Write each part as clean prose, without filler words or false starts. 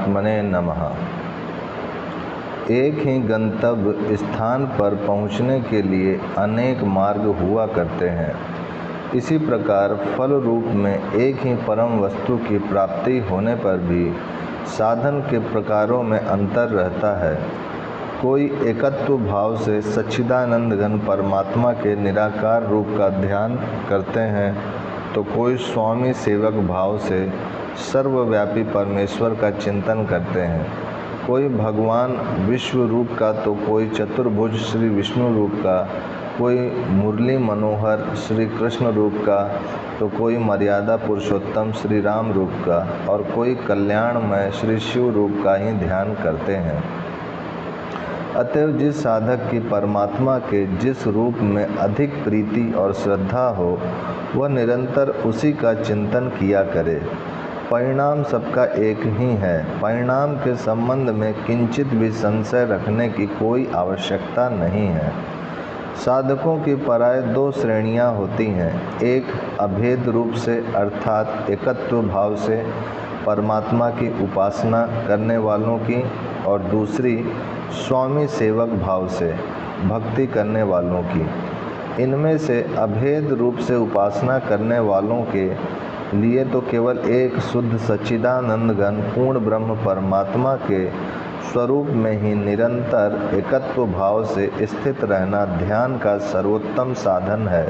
परमात्मने नमः। एक ही गंतव्य स्थान पर पहुँचने के लिए अनेक मार्ग हुआ करते हैं। इसी प्रकार फल रूप में एक ही परम वस्तु की प्राप्ति होने पर भी साधन के प्रकारों में अंतर रहता है। कोई एकत्व भाव से सच्चिदानंद घन परमात्मा के निराकार रूप का ध्यान करते हैं, तो कोई स्वामी सेवक भाव से सर्वव्यापी परमेश्वर का चिंतन करते हैं। कोई भगवान विश्व रूप का, तो कोई चतुर्भुज श्री विष्णु रूप का, कोई मुरली मनोहर श्री कृष्ण रूप का, तो कोई मर्यादा पुरुषोत्तम श्री राम रूप का, और कोई कल्याणमय श्री शिव रूप का ही ध्यान करते हैं। अतएव जिस साधक की परमात्मा के जिस रूप में अधिक प्रीति और श्रद्धा हो, वह निरंतर उसी का चिंतन किया करे। परिणाम सबका एक ही है। परिणाम के संबंध में किंचित भी संशय रखने की कोई आवश्यकता नहीं है। साधकों की प्राय दो श्रेणियां होती हैं, एक अभेद रूप से अर्थात एकत्व भाव से परमात्मा की उपासना करने वालों की, और दूसरी स्वामी सेवक भाव से भक्ति करने वालों की। इनमें से अभेद रूप से उपासना करने वालों के लिए तो केवल एक शुद्ध सच्चिदानंद घन पूर्ण ब्रह्म परमात्मा के स्वरूप में ही निरंतर एकत्व भाव से स्थित रहना ध्यान का सर्वोत्तम साधन है।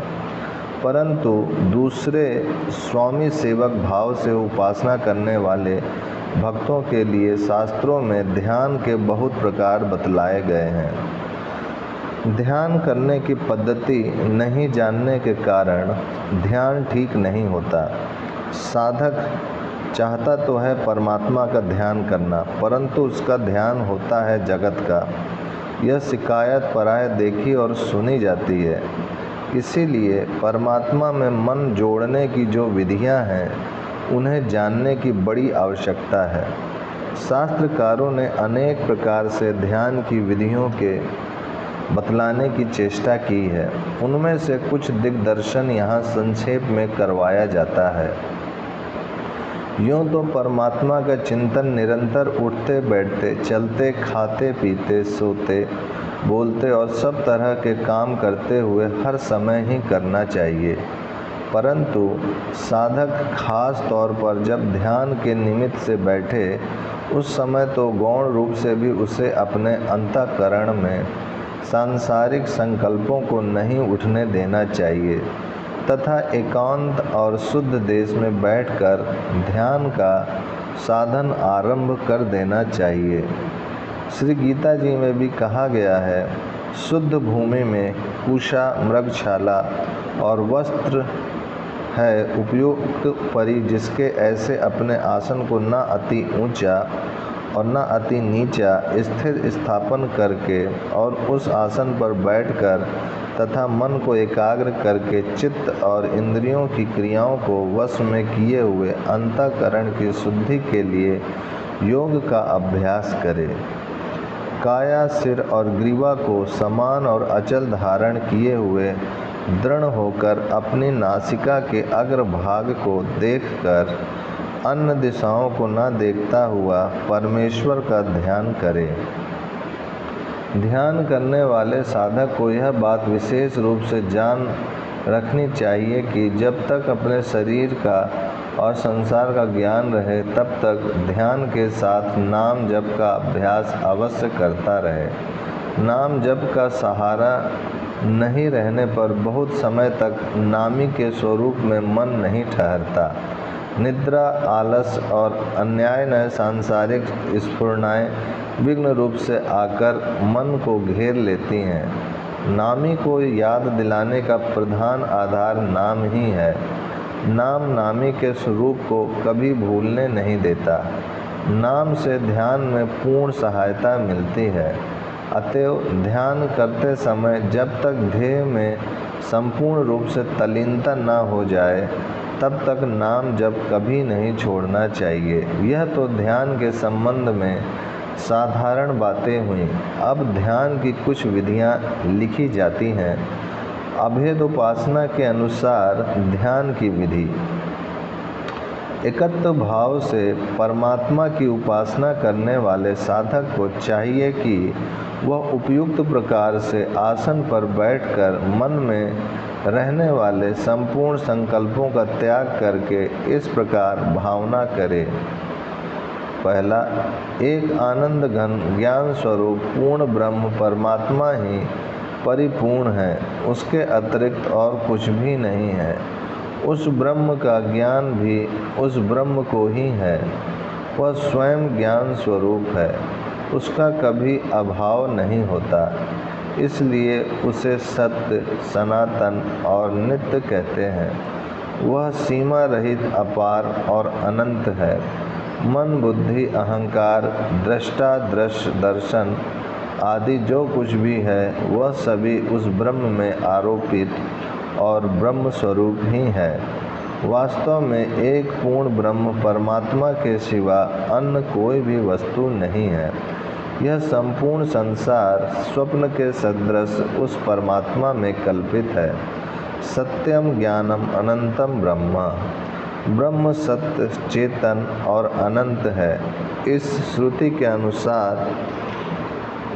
परंतु दूसरे स्वामी सेवक भाव से उपासना करने वाले भक्तों के लिए शास्त्रों में ध्यान के बहुत प्रकार बतलाए गए हैं। ध्यान करने की पद्धति नहीं जानने के कारण ध्यान ठीक नहीं होता। साधक चाहता तो है परमात्मा का ध्यान करना, परंतु उसका ध्यान होता है जगत का। यह शिकायत प्राय देखी और सुनी जाती है। इसीलिए परमात्मा में मन जोड़ने की जो विधियां हैं, उन्हें जानने की बड़ी आवश्यकता है। शास्त्रकारों ने अनेक प्रकार से ध्यान की विधियों के बतलाने की चेष्टा की है। उनमें से कुछ दिग्दर्शन यहाँ संक्षेप में करवाया जाता है। यूँ तो परमात्मा का चिंतन निरंतर उठते बैठते, चलते, खाते पीते, सोते, बोलते और सब तरह के काम करते हुए हर समय ही करना चाहिए। परंतु साधक खास तौर पर जब ध्यान के निमित्त से बैठे, उस समय तो गौण रूप से भी उसे अपने अंतःकरण में सांसारिक संकल्पों को नहीं उठने देना चाहिए, तथा एकांत और शुद्ध देश में बैठकर ध्यान का साधन आरंभ कर देना चाहिए। श्री गीता जी में भी कहा गया है, शुद्ध भूमि में कुशा मृगशाला और वस्त्र है उपयुक्त परि, जिसके ऐसे अपने आसन को न अति ऊंचा और न अति नीचा स्थिर स्थापन करके, और उस आसन पर बैठकर तथा मन को एकाग्र करके चित्त और इंद्रियों की क्रियाओं को वश में किए हुए अंतःकरण की शुद्धि के लिए योग का अभ्यास करे। काया, सिर और ग्रीवा को समान और अचल धारण किए हुए दृढ़ होकर अपनी नासिका के अग्रभाग को देखकर अन्य दिशाओं को न देखता हुआ परमेश्वर का ध्यान करे। ध्यान करने वाले साधक को यह बात विशेष रूप से जान रखनी चाहिए कि जब तक अपने शरीर का और संसार का ज्ञान रहे, तब तक ध्यान के साथ नाम जप का अभ्यास अवश्य करता रहे। नाम जप का सहारा नहीं रहने पर बहुत समय तक नामी के स्वरूप में मन नहीं ठहरता। निद्रा, आलस और अन्यायनय सांसारिक स्फुरणाएं विघ्न रूप से आकर मन को घेर लेती हैं। नामी को याद दिलाने का प्रधान आधार नाम ही है। नाम नामी के स्वरूप को कभी भूलने नहीं देता। नाम से ध्यान में पूर्ण सहायता मिलती है। अतएव ध्यान करते समय जब तक ध्येय में संपूर्ण रूप से तल्लीनता न हो जाए, तब तक नाम जप कभी नहीं छोड़ना चाहिए। यह तो ध्यान के संबंध में साधारण बातें हुई। अब ध्यान की कुछ विधियां लिखी जाती हैं। अभेद उपासना के अनुसार ध्यान की विधि। एकत्व भाव से परमात्मा की उपासना करने वाले साधक को चाहिए कि वह उपयुक्त प्रकार से आसन पर बैठकर मन में रहने वाले संपूर्ण संकल्पों का त्याग करके इस प्रकार भावना करे। पहला, एक आनंद घन ज्ञान स्वरूप पूर्ण ब्रह्म परमात्मा ही परिपूर्ण है, उसके अतिरिक्त और कुछ भी नहीं है। उस ब्रह्म का ज्ञान भी उस ब्रह्म को ही है, वह स्वयं ज्ञान स्वरूप है, उसका कभी अभाव नहीं होता, इसलिए उसे सत्य, सनातन और नित्य कहते हैं। वह सीमा रहित, अपार और अनंत है। मन, बुद्धि, अहंकार, दृष्टा, दृश्य, दर्शन आदि जो कुछ भी है वह सभी उस ब्रह्म में आरोपित और ब्रह्म स्वरूप ही है। वास्तव में एक पूर्ण ब्रह्म परमात्मा के सिवा अन्य कोई भी वस्तु नहीं है। यह संपूर्ण संसार स्वप्न के सदृश उस परमात्मा में कल्पित है। सत्यम ज्ञानम अनंतम ब्रह्म, ब्रह्म सत्य, चेतन और अनंत है। इस श्रुति के अनुसार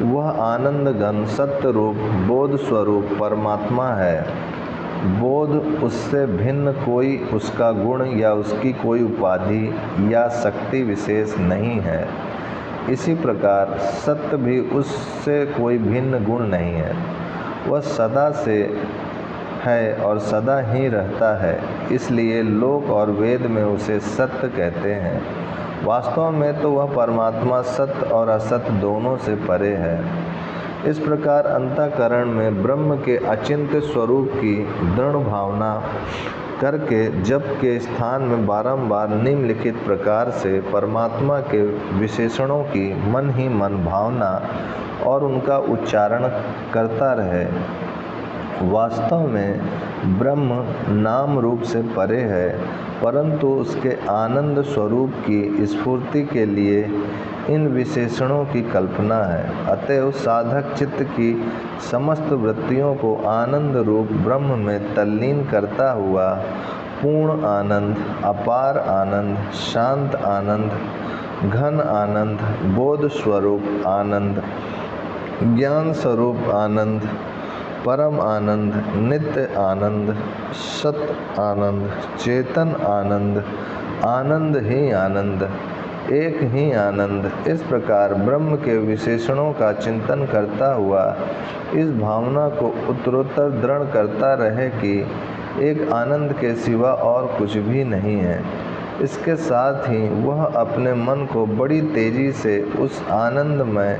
वह आनंद घन सत्य रूप बोध स्वरूप परमात्मा है। बोध उससे भिन्न कोई उसका गुण या उसकी कोई उपाधि या शक्ति विशेष नहीं है। इसी प्रकार सत्य भी उससे कोई भिन्न गुण नहीं है। वह सदा से है और सदा ही रहता है, इसलिए लोक और वेद में उसे सत्य कहते हैं। वास्तव में तो वह परमात्मा सत्य और असत्य दोनों से परे है। इस प्रकार अंतःकरण में ब्रह्म के अचिंत्य स्वरूप की दृढ़ भावना करके जप के स्थान में बारंबार निम्नलिखित प्रकार से परमात्मा के विशेषणों की मन ही मन भावना और उनका उच्चारण करता रहे। वास्तव में ब्रह्म नाम रूप से परे है, परंतु उसके आनंद स्वरूप की स्फूर्ति के लिए इन विशेषणों की कल्पना है। अतएव साधक चित्त की समस्त वृत्तियों को आनंद रूप ब्रह्म में तल्लीन करता हुआ पूर्ण आनंद, अपार आनंद, शांत आनंद, घन आनंद, बोध स्वरूप आनंद, ज्ञान स्वरूप आनंद, परम आनंद, नित्य आनंद, सत आनंद, चेतन आनंद, आनंद ही आनंद, एक ही आनंद, इस प्रकार ब्रह्म के विशेषणों का चिंतन करता हुआ इस भावना को उत्तरोत्तर दृढ़ करता रहे कि एक आनंद के सिवा और कुछ भी नहीं है। इसके साथ ही वह अपने मन को बड़ी तेजी से उस आनंदमय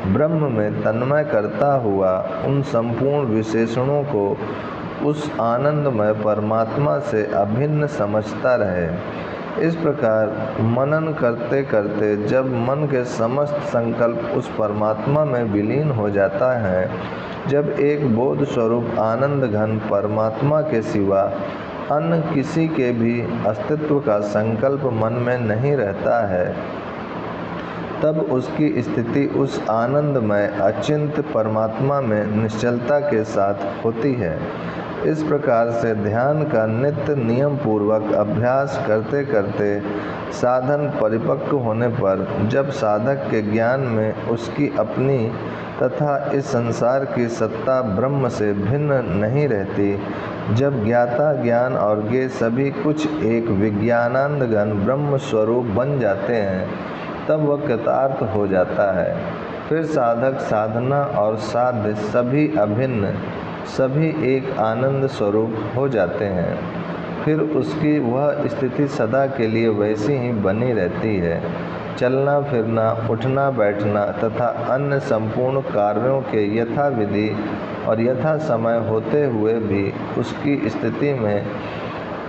ब्रह्म में तन्मय करता हुआ उन संपूर्ण विशेषणों को उस आनंदमय परमात्मा से अभिन्न समझता रहे। इस प्रकार मनन करते करते जब मन के समस्त संकल्प उस परमात्मा में विलीन हो जाता है, जब एक बोध स्वरूप आनंद घन परमात्मा के सिवा अन्य किसी के भी अस्तित्व का संकल्प मन में नहीं रहता है, तब उसकी स्थिति उस आनंदमय अचिंत्य परमात्मा में निश्चलता के साथ होती है। इस प्रकार से ध्यान का नित्य नियम पूर्वक अभ्यास करते करते साधन परिपक्व होने पर जब साधक के ज्ञान में उसकी अपनी तथा इस संसार की सत्ता ब्रह्म से भिन्न नहीं रहती, जब ज्ञाता ज्ञान और ज्ञेय सभी कुछ एक विज्ञानानंदघन ब्रह्म स्वरूप बन जाते हैं, तब वह कृतार्थ हो जाता है। फिर साधक, साधना और साध्य सभी अभिन्न, सभी एक आनंद स्वरूप हो जाते हैं। फिर उसकी वह स्थिति सदा के लिए वैसी ही बनी रहती है। चलना फिरना, उठना बैठना तथा अन्य संपूर्ण कार्यों के यथाविधि और यथा समय होते हुए भी उसकी स्थिति में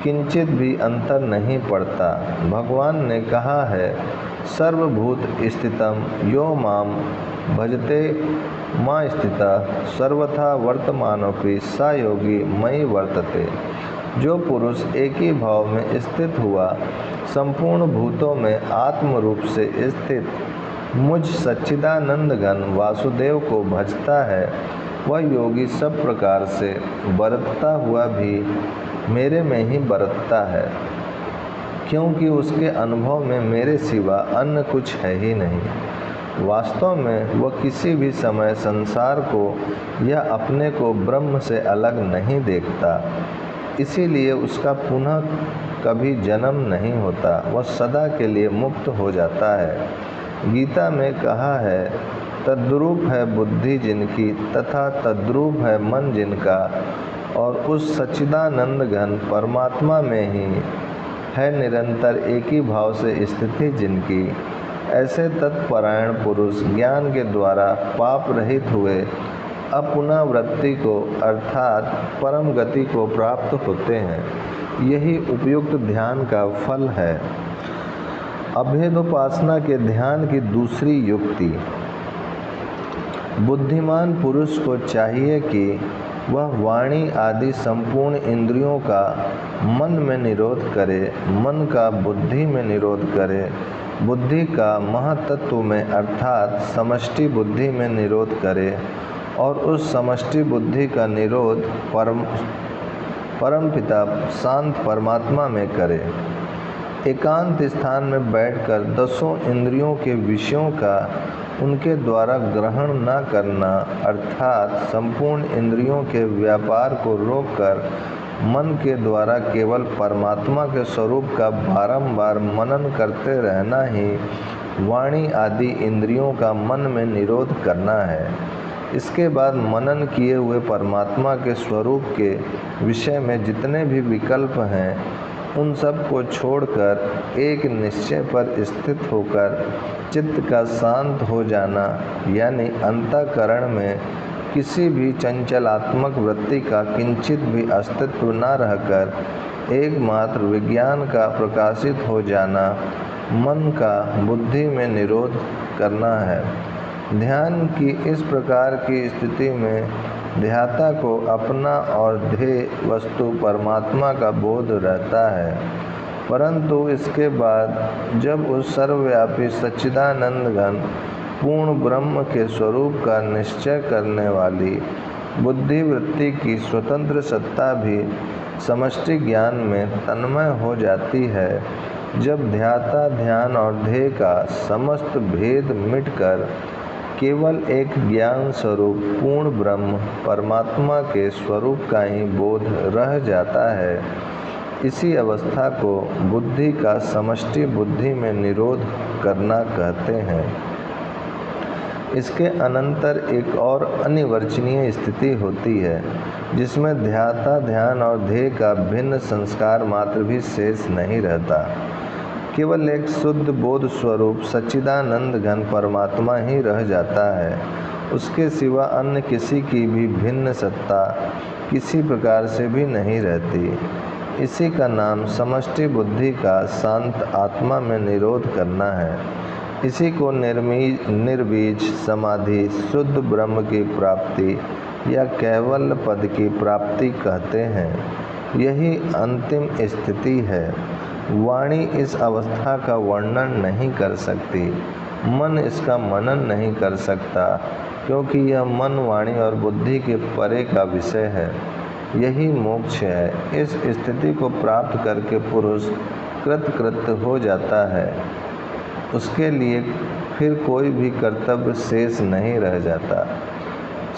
किंचित भी अंतर नहीं पड़ता। भगवान ने कहा है, सर्वभूत स्थितम यो माम भजते मां स्थितः सर्वथा वर्तमानोपि सा योगी मयि वर्तते। जो पुरुष एक ही भाव में स्थित हुआ संपूर्ण भूतों में आत्म रूप से स्थित मुझ सच्चिदानंद घन वासुदेव को भजता है, वह योगी सब प्रकार से बरतता हुआ भी मेरे में ही बरतता है। क्योंकि उसके अनुभव में मेरे सिवा अन्य कुछ है ही नहीं। वास्तव में वह किसी भी समय संसार को या अपने को ब्रह्म से अलग नहीं देखता, इसीलिए उसका पुनः कभी जन्म नहीं होता, वह सदा के लिए मुक्त हो जाता है। गीता में कहा है, तद्रूप है बुद्धि जिनकी तथा तद्रूप है मन जिनका, और उस सच्चिदानंद घन परमात्मा में ही है निरंतर एक ही भाव से स्थिति जिनकी, ऐसे तत्परायण पुरुष ज्ञान के द्वारा पाप रहित हुए अपुनरावृत्ति को अर्थात परम गति को प्राप्त होते हैं। यही उपयुक्त ध्यान का फल है। अभेदोपासना के ध्यान की दूसरी युक्ति। बुद्धिमान पुरुष को चाहिए कि वह वाणी आदि संपूर्ण इंद्रियों का मन में निरोध करे, मन का बुद्धि में निरोध करे, बुद्धि का महातत्व में अर्थात समष्टि बुद्धि में निरोध करे, और उस समष्टि बुद्धि का निरोध परमपिता शांत परमात्मा में करे। एकांत स्थान में बैठकर दसों इंद्रियों के विषयों का उनके द्वारा ग्रहण न करना अर्थात संपूर्ण इंद्रियों के व्यापार को रोककर मन के द्वारा केवल परमात्मा के स्वरूप का बारंबार मनन करते रहना ही वाणी आदि इंद्रियों का मन में निरोध करना है। इसके बाद मनन किए हुए परमात्मा के स्वरूप के विषय में जितने भी विकल्प हैं उन सब को छोड़कर एक निश्चय पर स्थित होकर चित्त का शांत हो जाना, यानी अंतःकरण में किसी भी चंचलात्मक वृत्ति का किंचित भी अस्तित्व न रहकर एकमात्र विज्ञान का प्रकाशित हो जाना, मन का बुद्धि में निरोध करना है। ध्यान की इस प्रकार की स्थिति में ध्याता को अपना और ध्येय वस्तु परमात्मा का बोध रहता है, परंतु इसके बाद जब उस सर्वव्यापी सच्चिदानंद घन पूर्ण ब्रह्म के स्वरूप का निश्चय करने वाली बुद्धि वृत्ति की स्वतंत्र सत्ता भी समष्टि ज्ञान में तन्मय हो जाती है, जब ध्याता ध्यान और ध्येय का समस्त भेद मिटकर केवल एक ज्ञान स्वरूप पूर्ण ब्रह्म परमात्मा के स्वरूप का ही बोध रह जाता है, इसी अवस्था को बुद्धि का समष्टि बुद्धि में निरोध करना कहते हैं। इसके अनंतर एक और अनिवर्चनीय स्थिति होती है, जिसमें ध्याता ध्यान और ध्येय का भिन्न संस्कार मात्र भी शेष नहीं रहता। केवल एक शुद्ध बोध स्वरूप सच्चिदानंद घन परमात्मा ही रह जाता है। उसके सिवा अन्य किसी की भी भिन्न सत्ता किसी प्रकार से भी नहीं रहती। इसी का नाम समष्टि बुद्धि का शांत आत्मा में निरोध करना है। इसी को निर्बीज समाधि शुद्ध ब्रह्म की प्राप्ति या कैवल्य पद की प्राप्ति कहते हैं। यही अंतिम स्थिति है। वाणी इस अवस्था का वर्णन नहीं कर सकती, मन इसका मनन नहीं कर सकता, क्योंकि यह मन वाणी और बुद्धि के परे का विषय है। यही मोक्ष है। इस स्थिति को प्राप्त करके पुरुष कृतकृत्य हो जाता है। उसके लिए फिर कोई भी कर्तव्य शेष नहीं रह जाता।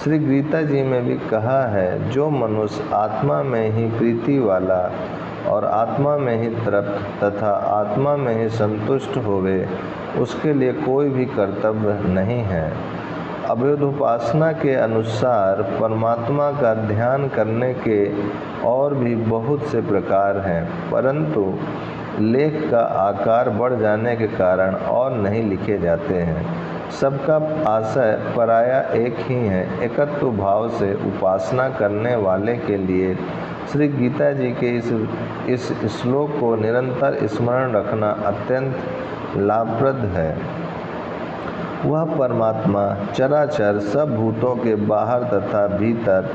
श्री गीता जी में भी कहा है, जो मनुष्य आत्मा में ही प्रीति वाला और आत्मा में ही तृप्त तथा आत्मा में ही संतुष्ट होवे, उसके लिए कोई भी कर्तव्य नहीं है। अभेदोपासना के अनुसार परमात्मा का ध्यान करने के और भी बहुत से प्रकार हैं, परंतु लेख का आकार बढ़ जाने के कारण और नहीं लिखे जाते हैं। सबका आशय पराया एक ही है। एकत्व भाव से उपासना करने वाले के लिए श्री गीता जी के इस श्लोक को निरंतर स्मरण रखना अत्यंत लाभप्रद है। वह परमात्मा चराचर सब भूतों के बाहर तथा भीतर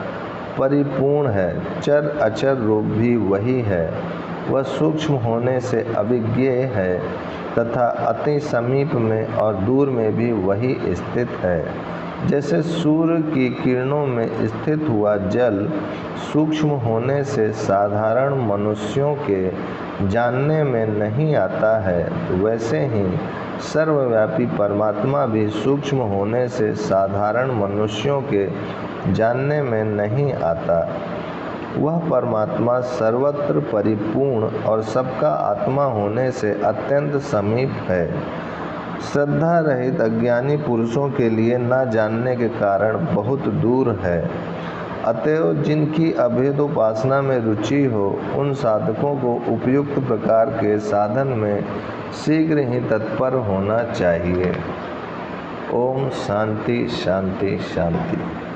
परिपूर्ण है। चर अचर रूप भी वही है। वह सूक्ष्म होने से अभिज्ञेय है तथा अति समीप में और दूर में भी वही स्थित है। जैसे सूर्य की किरणों में स्थित हुआ जल सूक्ष्म होने से साधारण मनुष्यों के जानने में नहीं आता है, वैसे ही सर्वव्यापी परमात्मा भी सूक्ष्म होने से साधारण मनुष्यों के जानने में नहीं आता। वह परमात्मा सर्वत्र परिपूर्ण और सबका आत्मा होने से अत्यंत समीप है। श्रद्धा रहित अज्ञानी पुरुषों के लिए न जानने के कारण बहुत दूर है। अतएव जिनकी अभेद उपासना में रुचि हो, उन साधकों को उपयुक्त प्रकार के साधन में शीघ्र ही तत्पर होना चाहिए। ओम शांति शांति शांति।